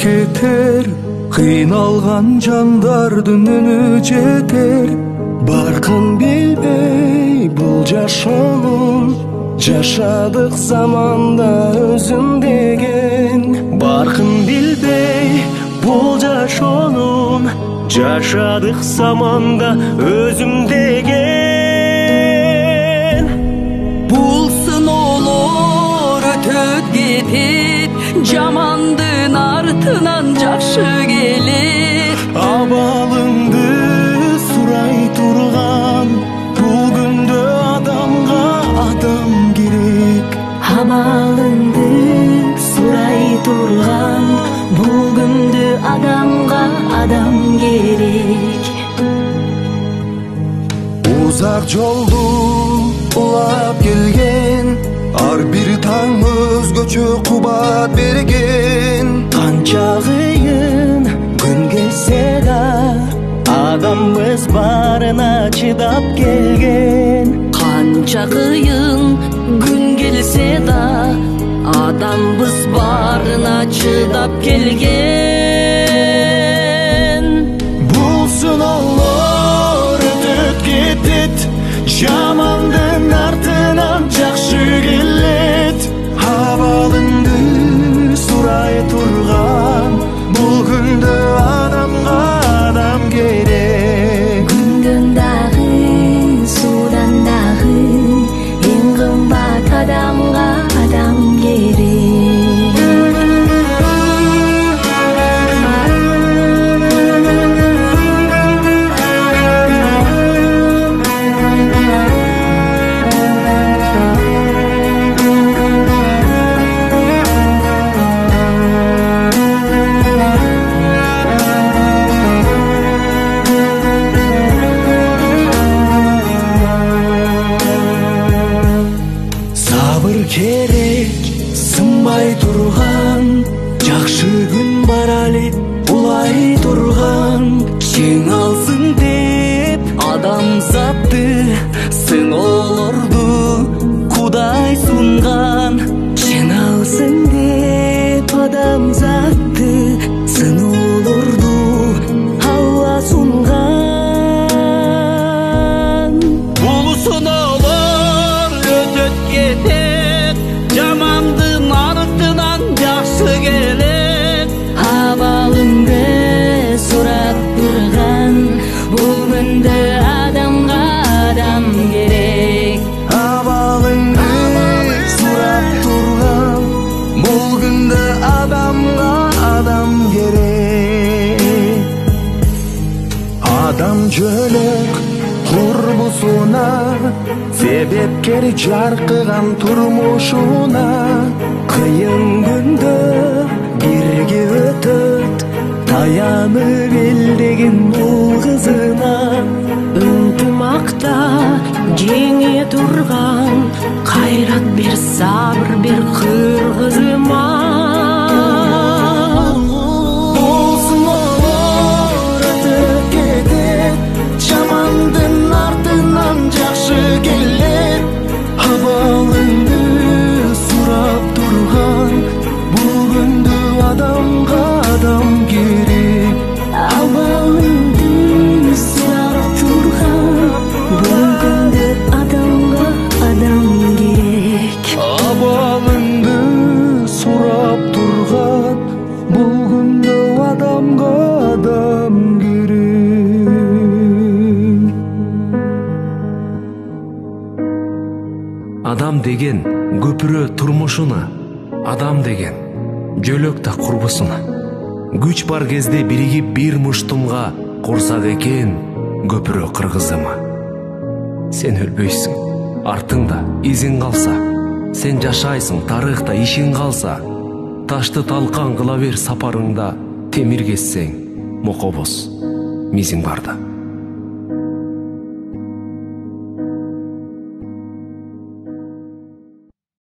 кетер, кыйналган жандардын үнү жетер. Баркын билбей бул жашоонун, жашадык заманда өзүм деген. Баркын билбей бул жашоонун, жашадык заманда өзүм деген. Бул сыноолор өтөт кетет, жамандын артынан жакшы келет. Абалыңды сурай турган, бул күндө адамга адам керек. Абалыңды сурай турган, бул күндө адамга адам керек. Узак жолду улап келген, ар бир таң өзгөчө кубат берген. Канча кыйын күн келсе да, адамбыз барына чыдап келген. Канча кыйын күн келсе да, адамбыз барына чыдап келген. Бул сыноолор өтөт кетет, жамандын артынан жакшы келет. Абалыңды сурай турган, бул күндө адамга адам керек. Күндөн дагы, суудан дагы, эң кымбат адамга адам керек. Керек, сынбай турган, жакшы күн бар али улай турган. Жеңалсын деп адамзатты, сыноолорду Кудай сунган. Жеңалсын деп адамзатты, сыноолорду Алла сунган. Бул сыноолор өтөт кетет, жамандын артынан жакшы келет. Абалыңды сурап турган, бул күндө адамга адам керек. Абалыңды сурап турган, бул күндө адамга адам керек. Адам жөлөк курбусуна, себепкер жаркыган турмушуна. Кыйын күндө бирге өтөт, таянып элдегин бул кызына. Ынтымакта жеңе турган, кайрат бер, сабыр бер кыргызыма. Бул сыноолор өтөп кетет, жамандын артынан жакшы келет. Абалыңды сурап турган, бул күндө адамга адам керек. Абалыңды сурап турган, бул күндө адамга адам керек. Абалыңды сурап турган, бул күндө адамга адам керек. Адам деген көпүрө турмушуна, адам деген жөлөк та курбусуна. Күч бар кезде биригип бир муштумга курсак экен көпүрө кыргызыма. Сен өлбөйсүң, артыңда изиң калса, сен жашайсың, тарыхта ишиң калса. Ташты талкан кыла бер сапарыңда, темир кессең мокобоз мизиң барда.